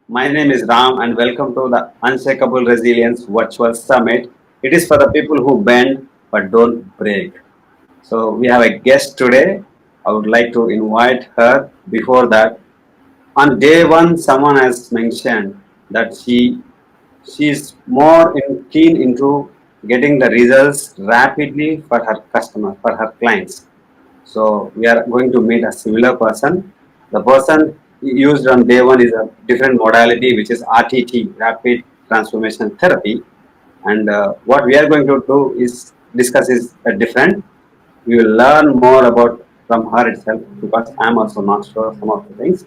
My name is Ram and welcome to the Unshakable Resilience Virtual Summit. It is for the people who bend but don't break. So we have a guest today. I would like to invite her. Before that, on day one, someone has mentioned that she's more keen into getting the results rapidly for her customer, for her clients. So we are going to meet a similar person. The person used on day one is a different modality, which is RTT, Rapid Transformation Therapy. And what we are going to do is discuss is a different. We will learn more about from her itself because I'm also not sure some of the things.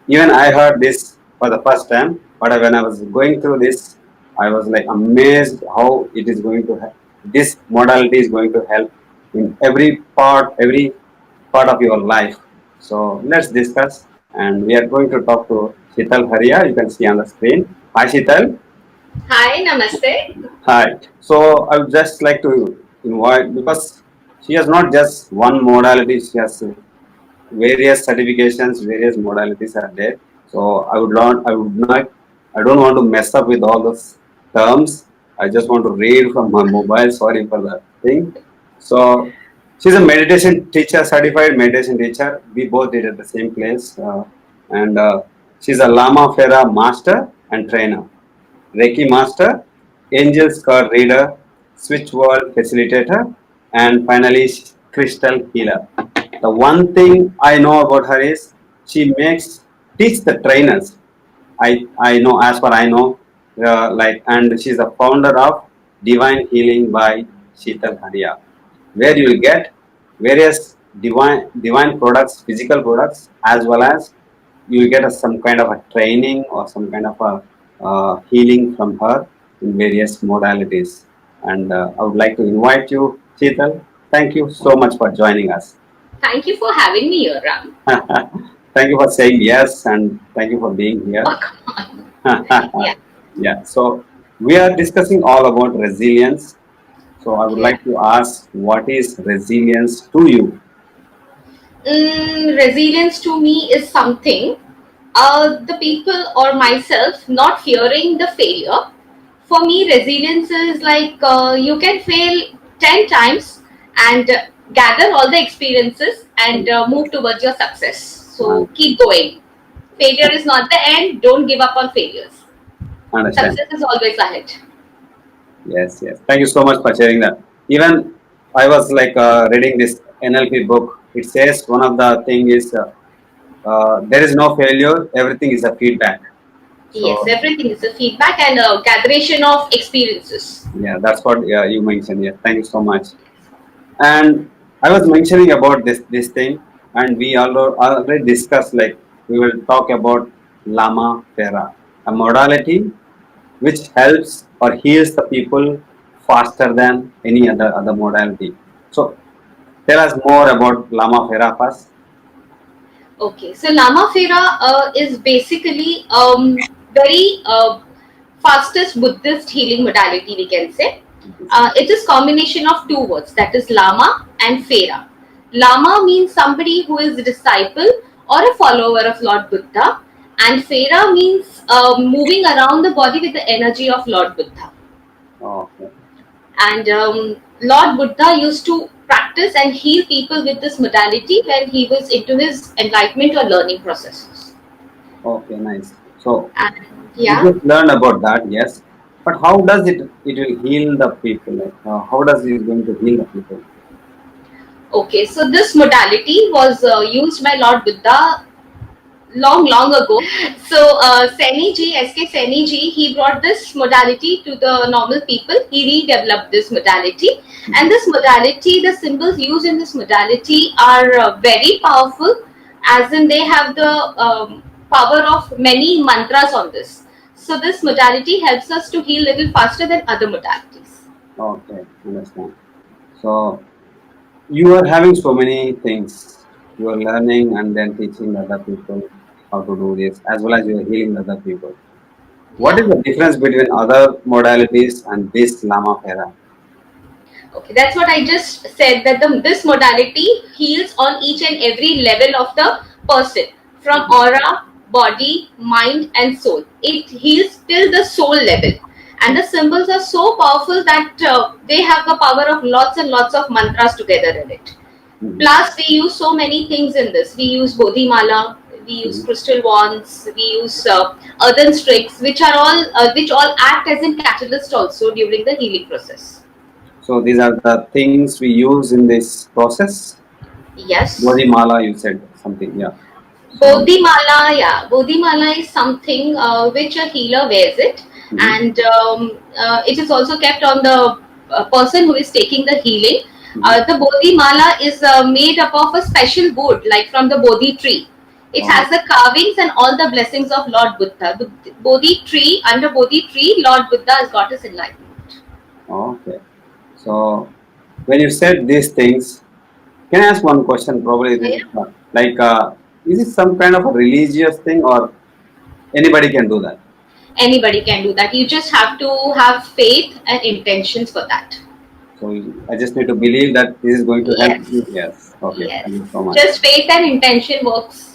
Even I heard this for the first time, but when I was going through this, I was like amazed how it is going to help. This modality is going to help in every part of your life. So let's discuss, and we are going to talk to Shital Haria. You can see on the screen. Hi, Shital. Hi, namaste. Hi. So I would just like to invite because she has not just one modality. She has various certifications, various modalities are there. So I don't want to mess up with all those terms. I just want to read from my mobile. Sorry for that thing. So she's a meditation teacher, certified meditation teacher. We both did at the same place, and she's a Lama Fera master and trainer, Reiki master, Angels card reader, switch world facilitator, and finally crystal healer. The one thing I know about her is she makes teach the trainers. I know as far I know, and she's the founder of Divine Healing by Sheetal Haria, where you will get various divine products, physical products, as well as you will get some kind of a training or some kind of a healing from her in various modalities. And I would like to invite you, Sheetal. Thank you so much for joining us. Thank you for having me here, Ram. Thank you for saying yes and thank you for being here. Oh, come on. Yeah. Yeah, so we are discussing all about resilience. So I would Okay. like to ask, what is resilience to you? Resilience to me is something the people or myself not fearing the failure. For me, resilience is like you can fail 10 times and gather all the experiences and move towards your success. Uh, So keep going. Failure is not the end. Don't give up on failures. Understand? Success is always ahead. Yes, yes. Thank you so much for sharing that. Even I was like reading this NLP book. It says one of the thing is there is no failure. Everything is a feedback. Yes, So everything is a feedback and a gatheration of experiences. yeah, that's what you mentioned. Yeah, thank you so much. And I was mentioning about this thing, and we already discussed like we will talk about Lama Fera, a modality which helps or heals the people faster than any other modality. So tell us more about Lama Fera first. Okay, so Lama Fera is basically very fastest Buddhist healing modality, we can say. It is combination of two words, that is Lama and Fera. Lama means somebody who is a disciple or a follower of Lord Buddha, and Fera means moving around the body with the energy of Lord Buddha. Okay, And Lord Buddha used to practice and heal people with this modality when he was into his enlightenment or learning processes. okay, nice. So And we yeah, just learned about that, yes. But how does it will heal the people? Like how does it going to heal the people? okay, so this modality was used by Lord Buddha long ago. So Seni ji, SK Seni ji, he brought this modality to the normal people. He redeveloped this modality, and this modality, the symbols used in this modality are very powerful, as in they have the power of many mantras on this. So this modality helps us to heal little faster than other modalities. Okay, understand. So you are having so many things. You are learning and then teaching other people how to do this, as well as you are healing other people. What is Yeah. the difference between other modalities and this Lama Fera? Okay, that's what I just said, that this modality heals on each and every level of the person, from Mhm. aura, body, mind, and soul. It heals till the soul level. And the symbols are so powerful that they have the power of lots and lots of mantras together in it. Plus, we use so many things in this. We use Bodhi Mala, we use crystal wands, we use earthen sticks, which all act as a catalyst also during the healing process. So these are the things we use in this process. Yes. Bodhi Mala, you said something, yeah. Bodhi Mala, yeah. Bodhi Mala is something which a healer wears it, and it is also kept on the person who is taking the healing. The Bodhi Mala is made up of a special wood, like from the Bodhi tree. It has the carvings and all the blessings of Lord Buddha. The Bodhi tree, under Bodhi tree, Lord Buddha has got his enlightenment. Okay. So when you said these things, can I ask one question? Probably this, like, is it some kind of a religious thing, or anybody can do that? Anybody can do that. You just have to have faith and intentions for that. So I just need to believe that this is going to help Yes. you. Yes. Okay. Yes. Thank you so much. Just faith and intention works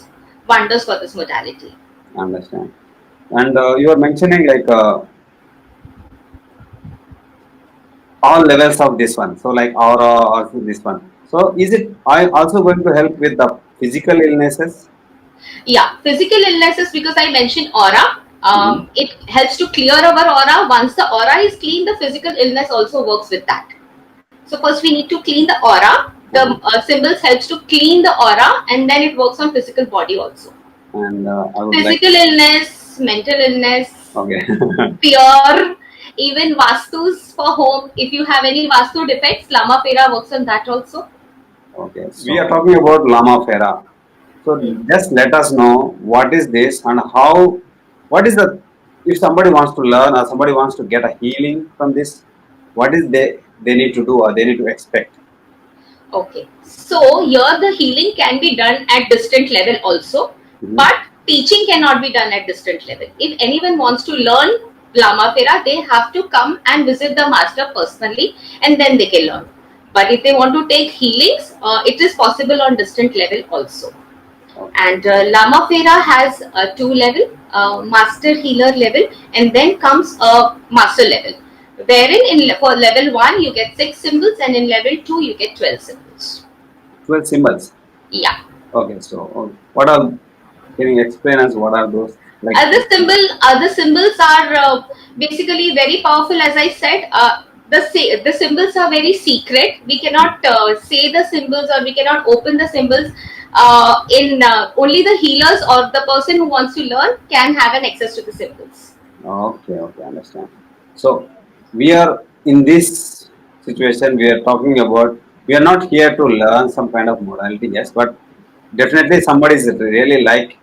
wonders for this modality. I understand. And you are mentioning like all levels of this one. So like aura or this one. So is it I also going to help with the physical illnesses? Yeah, physical illnesses, because I mentioned aura. It helps to clear our aura. Once the aura is clean, the physical illness also works with that. So first we need to clean the aura. The symbols helps to clean the aura, and then it works on physical body also. And I would Physical illness, mental illness, okay. fear, even vastus for home. If you have any vastu defects, Lama Pera works on that also. Okay. We are talking about Lama Fera. So just let us know what is this and how, what is the, if somebody wants to learn or somebody wants to get a healing from this, what is they need to do or they need to expect? Okay, so here the healing can be done at distant level also, but teaching cannot be done at distant level. If anyone wants to learn Lama Pera, they have to come and visit the master personally, and then they can learn. But if they want to take healings, it is possible on distant level also. And Lama Pera has two level, master healer level, and then comes a master level. Wherein for level 1 you get 6 symbols, and in level 2 you get 12 symbols. 12 symbols. Yeah. Okay, so what are, can you explain us what are those? Like Other symbols are basically very powerful. As I said, the symbols are very secret. We cannot say the symbols, or we cannot open the symbols. Only the healers or the person who wants to learn can have an access to the symbols. okay, understand. So we are in this situation, we are talking about, we are not here to learn some kind of modality, yes, but definitely somebody is really like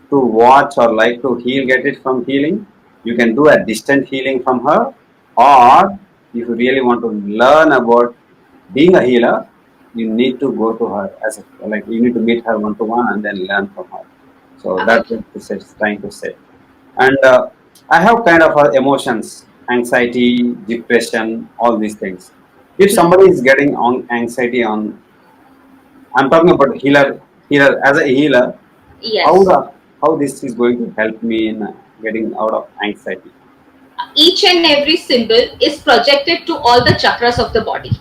to watch or like to heal, get it from healing. You can do a distant healing from her, or if you really want to learn about being a healer, you need to go to her as a, like you need to meet her one to one and then learn from her. So that's what it's trying to say. And I have kind of emotions, anxiety, depression, all these things. If somebody is getting on anxiety on, I'm talking about healer as a healer, Yes. how this is going to help me in getting out of anxiety? Each and every symbol is projected to all the chakras of the body.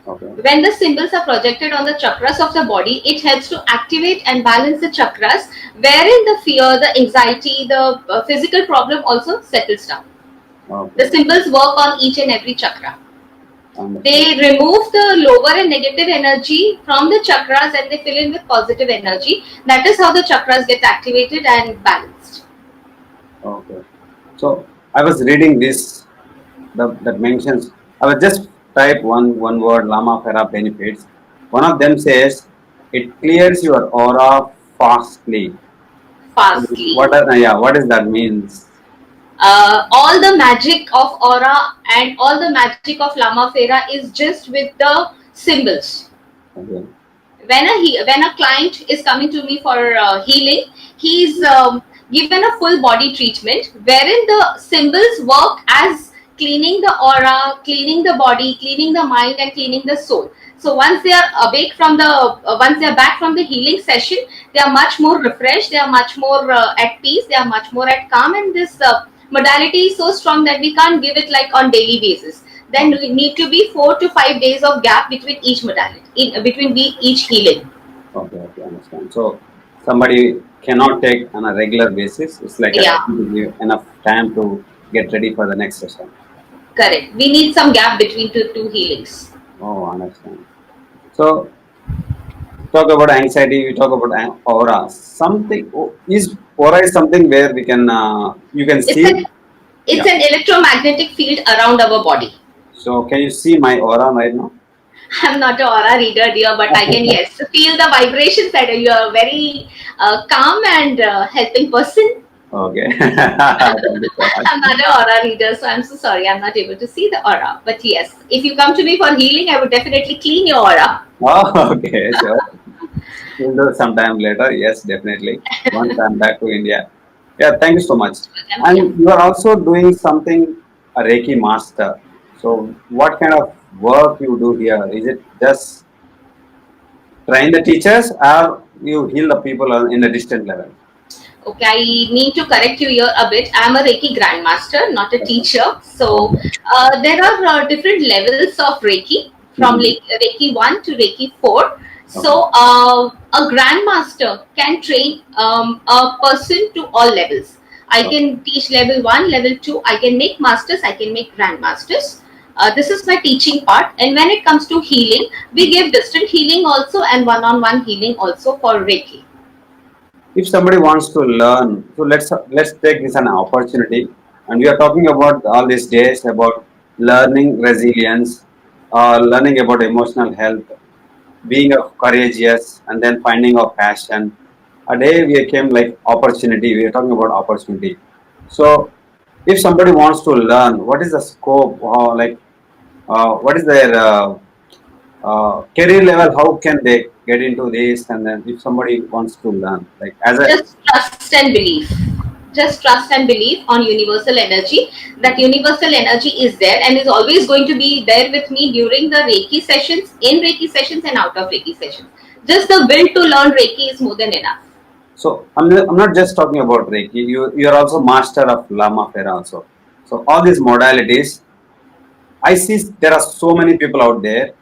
Okay. When the symbols are projected on the chakras of the body, it helps to activate and balance the chakras, wherein the fear, the anxiety, the physical problem also settles down. Okay. The symbols work on each and every chakra. Understood. They remove the lower and negative energy from the chakras, and they fill in with positive energy. That is how the chakras get activated and balanced. Okay. So I was reading this that mentions, I was just type one word, Lama Pera benefits. One of them says it clears your aura fastly. Fastly. What does that means? All the magic of aura and all the magic of Lama Pera is just with the symbols. Okay. When a client is coming to me for healing, he is given a full body treatment wherein the symbols work as cleaning the aura, cleaning the body, cleaning the mind, and cleaning the soul. So once they are awake from the, once they are back from the healing session, they are much more refreshed. They are much more at peace. They are much more at calm. And this modality is so strong that we can't give it like on daily basis. Then we need to be 4 to 5 days of gap between each modality, between each healing. Okay, okay, understand. So somebody cannot take on a regular basis. It's like Yeah, to give enough time to get ready for the next session. correct. We need some gap between two healings. Oh, understand. So talk about anxiety. We talk about aura. Something is aura is something where we can you can It's see. an Yeah. it's an electromagnetic field around our body. So can you see my aura right now? I'm not an aura reader, dear, but I can, yes, feel the vibrations that you are a very calm and helping person. Okay. Thank you so much. I'm not an aura reader, so I'm so sorry. I'm not able to see the aura. But yes, if you come to me for healing, I would definitely clean your aura. Oh, okay, sure. We'll do sometime later. Yes, definitely. Once I'm back to India. Yeah, thank you so much. And Yeah. you are also doing something, a Reiki master. So, what kind of work you do here? Is it just train the teachers, or you heal the people in a distant level? Okay, I need to correct you here a bit. I'm a Reiki grandmaster, not a Okay. teacher. So Okay. there are different levels of Reiki from Mhm. Reiki 1 to Reiki 4. Okay. So a grandmaster can train a person to all levels. I Okay. can teach level 1, level 2. I can make masters, I can make grandmasters. This is my teaching part. And when it comes to healing, we give distant healing also and one on one healing also for Reiki. If somebody wants to learn, so let's take this an opportunity, and we are talking about all these days about learning resilience, learning about emotional health, being courageous, and then finding our passion. A day we came like opportunity. We are talking about opportunity. So, if somebody wants to learn, what is the scope? What is their career level? How can they get into this? And then, if somebody wants to learn, like as a Just trust and belief. Just trust and believe on universal energy. That universal energy is there and is always going to be there with me during the Reiki sessions, in Reiki sessions and out of Reiki sessions. Just the will to learn Reiki is more than enough. So I'm not just talking about Reiki. You are also master of Lama Fera also. So all these modalities, I see there are so many people out there,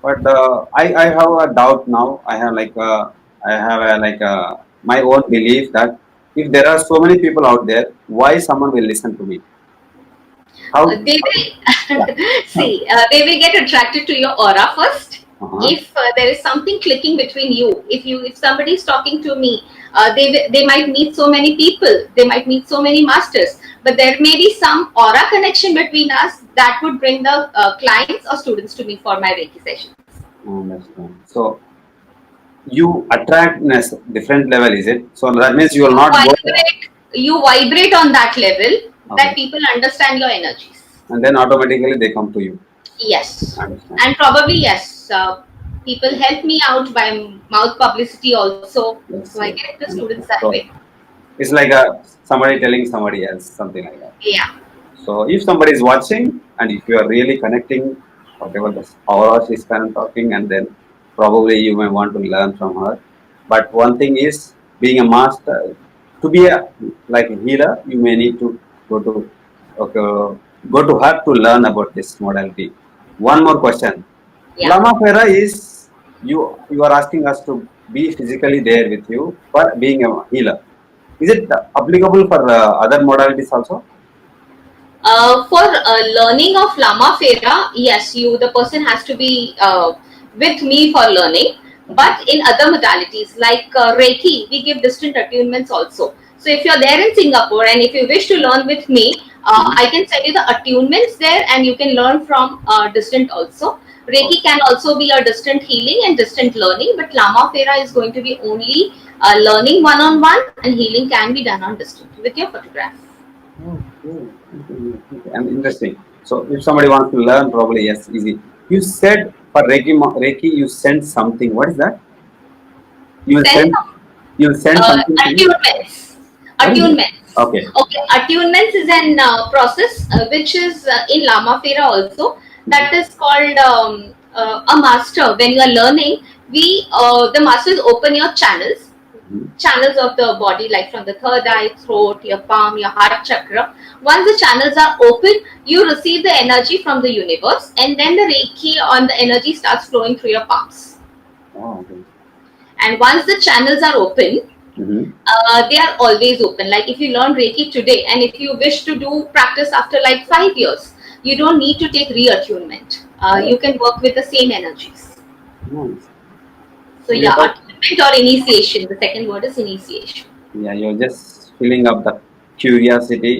but I have a doubt now. I have my own belief that if there are so many people out there, why someone will listen to me? How? They will Yeah. see. They will get attracted to your aura first. Uh-huh. If there is something clicking between you, if somebody is talking to me, they might meet so many people. They might meet so many masters, but there may be some aura connection between us that would bring the clients or students to me for my Reiki session. Understand. So you attract in a different level, is it? So that means you will You not go. vibrate. You vibrate on that level that Okay. people understand your energies. And then automatically they come to you. Yes, Understand. and probably yes. People help me out by mouth publicity also, Yes, so I yes. get the students Understand. that So way. it's like somebody telling somebody else, something like that. Yeah, So if somebody is watching and if you are really connecting, whatever the hour she's kind of talking, and then probably you may want to learn from her. But one thing is being a master, to be a like a healer, you may need to go to okay, go to her to learn about this modality. One more question. yeah. Lama Fera is you are asking us to be physically there with you for being a healer. Is it applicable for other modalities also? For learning of Lama Fera, yes, the person has to be with me for learning. Okay. But in other modalities like Reiki, we give distant attunements also. So if you're there in Singapore and if you wish to learn with me, Mhm. I can send you the attunements there, and you can learn from distant also. Reiki can also be a distant healing and distant learning, but Lama Fera is going to be only learning one on one, and healing can be done on distant with your photograph. Okay. Okay. And interesting. So if somebody wants to learn, probably yes, easy. You said for Reiki, you send something. What is that? You will Sense send of you will send something to you. attunements. What is it? Attunements. Okay. Okay, attunements is an process which is in Lama Fera also. That is called a master. When you are learning, the masters open your Mhm. channels of the body, like from the third eye, throat, your palm, your heart chakra. Once the channels are open, you receive the energy from the universe, and then the Reiki on the energy starts flowing through your palms. Oh, okay. And once the channels are open, Mm-hmm. they are always open. Like if you learn Reiki today, and if you wish to do practice after like 5 years, you don't need to take reattunement. Oh, You can work with the same energies. nice. So So you're yeah, talk- attunement or initiation. The second word is initiation. yeah, you're just filling up the curiosity.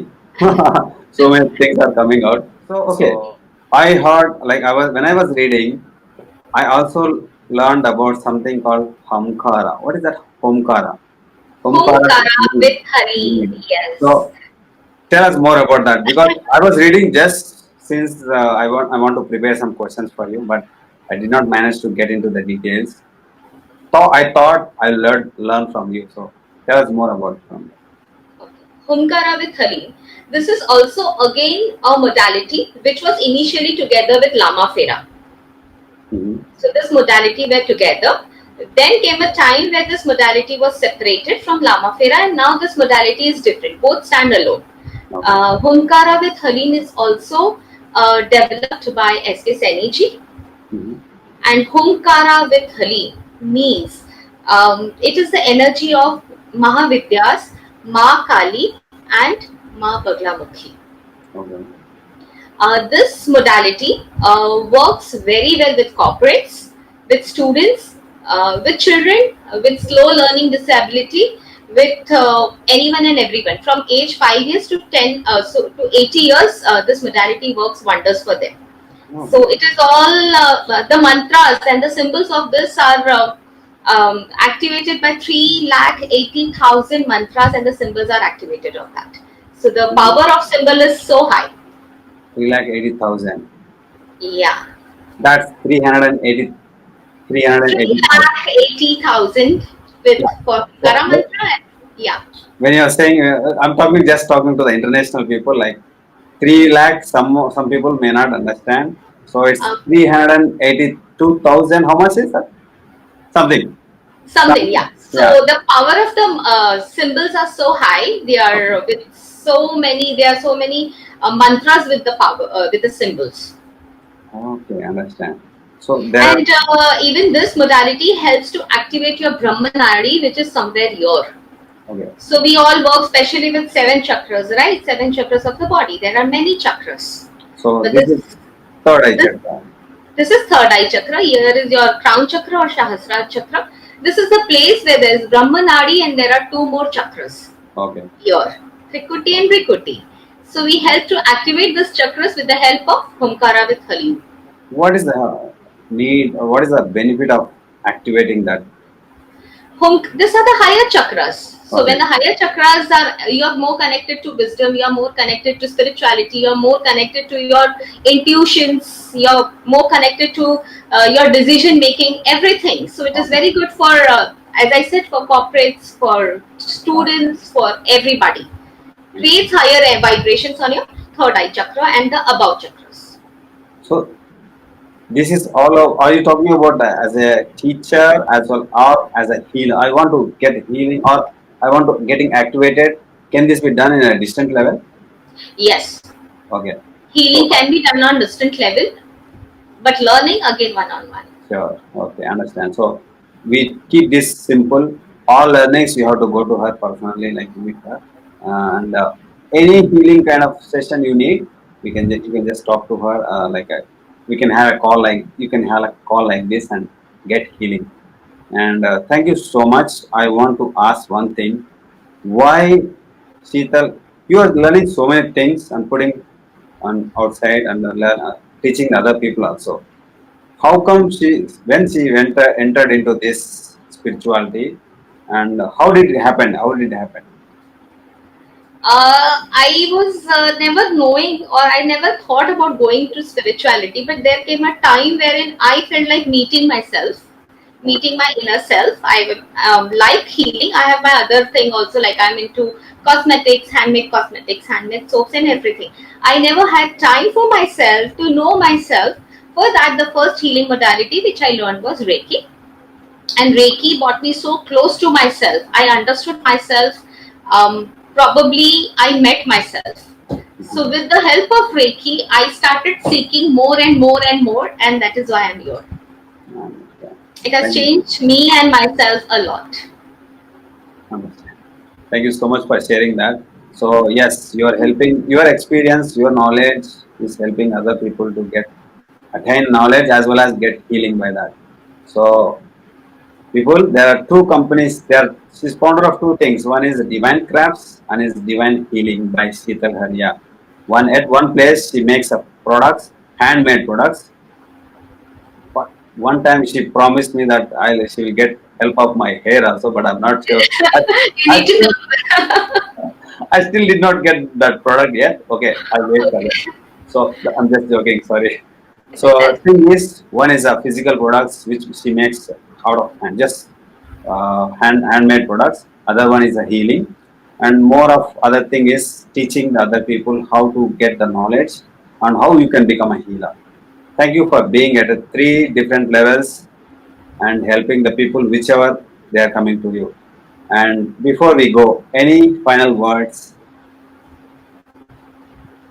So many things are coming out. So okay, I heard like I was when I was reading, I also learned about something called Homkara. What is that Homkara? Homkara Homkara means with Hari. meaning. Yes. So tell us more about that because I was reading just since I want to prepare some questions for you, but I did not manage to get into the details. So I thought I learn from you. So tell us more about from Okay. Homkara with Hari. This is also again a modality which was initially together with Lama Fera. that. Hmm. So this modality were together. Then came a time where this modality was separated from Lama Fera, and now this modality is different. Both stand alone. Okay. Homkara with Halim is also developed by S.K. Seniji, Hmm. and Homkara with Halim means it is the energy of Mahavidyas, Ma Kali, and Ma Baglamukhi. Okay. This modality works very well with corporates, with students, with children, with slow learning disability, with anyone and everyone from age 5 years to 80 years. This modality works wonders for them. Okay. So it is all the mantras and the symbols of this are activated by 3,80,000 mantras, and the symbols are activated of that. So the power of symbol is so high. 3,80,000. Yeah, That's 380. 3 380,000. lakh 80,000 with Yeah. for So, Kara mantra. Yeah, when you're saying, I'm talking to the international people, like 3 lakh, some people may not understand. So it's um, 382,000. How much is that? Something. something. Something. Yeah. Yeah. So the power of the symbols are so high. They Okay. are with so many. There are so many mantras with the power with the symbols. Okay, understand. So there are, And even this modality helps to activate your Brahmanari, which is somewhere here. okay. So we all work specially with 7 chakras, right? 7 chakras of the body. There are many chakras, So but this is third eye this chakra. this is third eye chakra. Here is your crown chakra or Sahasrara chakra. This is the place where there is Brahmanadi, and there are two more chakras Okay. here, Trikuti and Vrikuti. So we help to activate these chakras with the help of Homkara with Halim. What is the need or what is the benefit of activating that? These are the higher chakras. So when Okay. the higher chakras are, you are more connected to wisdom, you are more connected to spirituality, you are more connected to your intuitions, you are more connected to your decision making, everything. So it is Okay. very good for, as I said, for corporates, for students, for everybody. Creates higher vibrations on your third eye chakra and the above chakras. So this is all of, are you talking about as a teacher as well or as a healer? I want to get healing or I want to getting activated. Can this be done in a distant level? Yes, Okay. healing So can be done on distant level, but learning again one on one. sure. Okay, understand. So we keep this simple. All learnings you have to go to her personally, like meet her, and any healing kind of session you need, you can just talk to her. We can have a call like you can have a call like this and get healing. And thank you so much. I want to ask one thing. Why, Sheetal, you are learning so many things and putting on outside and teaching other people also. How come when she entered into this spirituality, and how did it happen? How did it happen? I was never knowing, or I never thought about going to spirituality, but there came a time wherein I felt like meeting myself, meeting my inner self. I like healing. I have my other thing also, like I'm into cosmetics, handmade soaps, and everything. I never had time for myself to know myself. For that, the first healing modality which I learned was Reiki, and Reiki brought me so close to myself. I understood myself. Probably I met myself. So with the help of Reiki, I started seeking more and more and more, and that is why I'm here. Yeah. It has Thank you. changed me and myself a lot. Understand. Thank you so much for sharing that. So yes, you are helping. Your experience, your knowledge is helping other people to get attain knowledge as well as get healing by that. So people, there are two companies. She's founder of two things. One is Divine Crafts and is Divine Healing by Sheetal Haria. One at one place she makes up products, handmade products. But one time she promised me that she will get help of my hair also, but I'm not sure. I, You I need to still come. I still did not get that product yet. Okay, I'll wait for that. Okay. So I'm just joking. Sorry. So That's thing is, one is a physical products which she makes out of hand, just handmade products. Other one is a healing, and more of other thing is teaching the other people how to get the knowledge and how you can become a healer. Thank you for being at a three different levels and helping the people whichever they are coming to you. And before we go, any final words?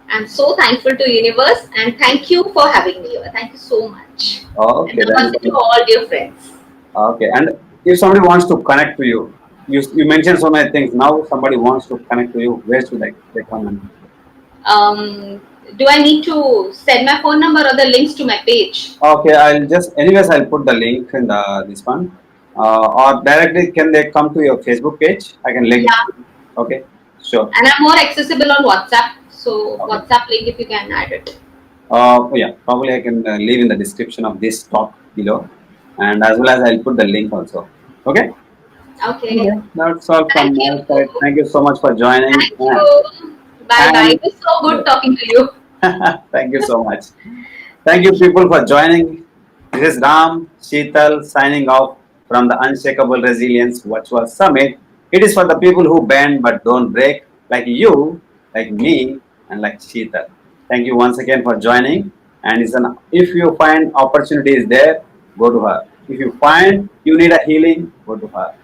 I'm so thankful to universe, and thank you for having me here. Thank you so much. And Okay, namaste to then. all dear friends. Okay, and if somebody wants to connect to you, you mentioned so many things. Now somebody wants to connect to you. Where should they come in? Do I need to send my phone number or the links to my page? Okay, I'll put the link in the this one, or directly can they come to your Facebook page? I can link. Yeah, Okay, sure. and I'm more accessible on WhatsApp. So Okay. WhatsApp link if you can add it. Yeah, probably I can leave in the description of this talk below, and as well as I'll put the link also. Okay. Okay. Okay, that's all from Thank my you. side. Thank you so much for joining. Thank you. Bye bye. And It was so good talking to you. thank you so much. Thank you, people, for joining. This is Ram Sheetal signing off from the Unshakable Resilience Virtual Summit. It is for the people who bend but don't break, like you, like me, and like Sheetal. Thank you once again for joining. And if you find opportunity is there, go to her. If you find you need a healing, go to her.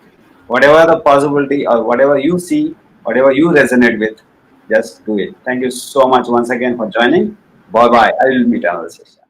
Whatever the possibility or whatever you see, whatever you resonate with, just do it. Thank you so much once again for joining. Bye bye. I will meet another session.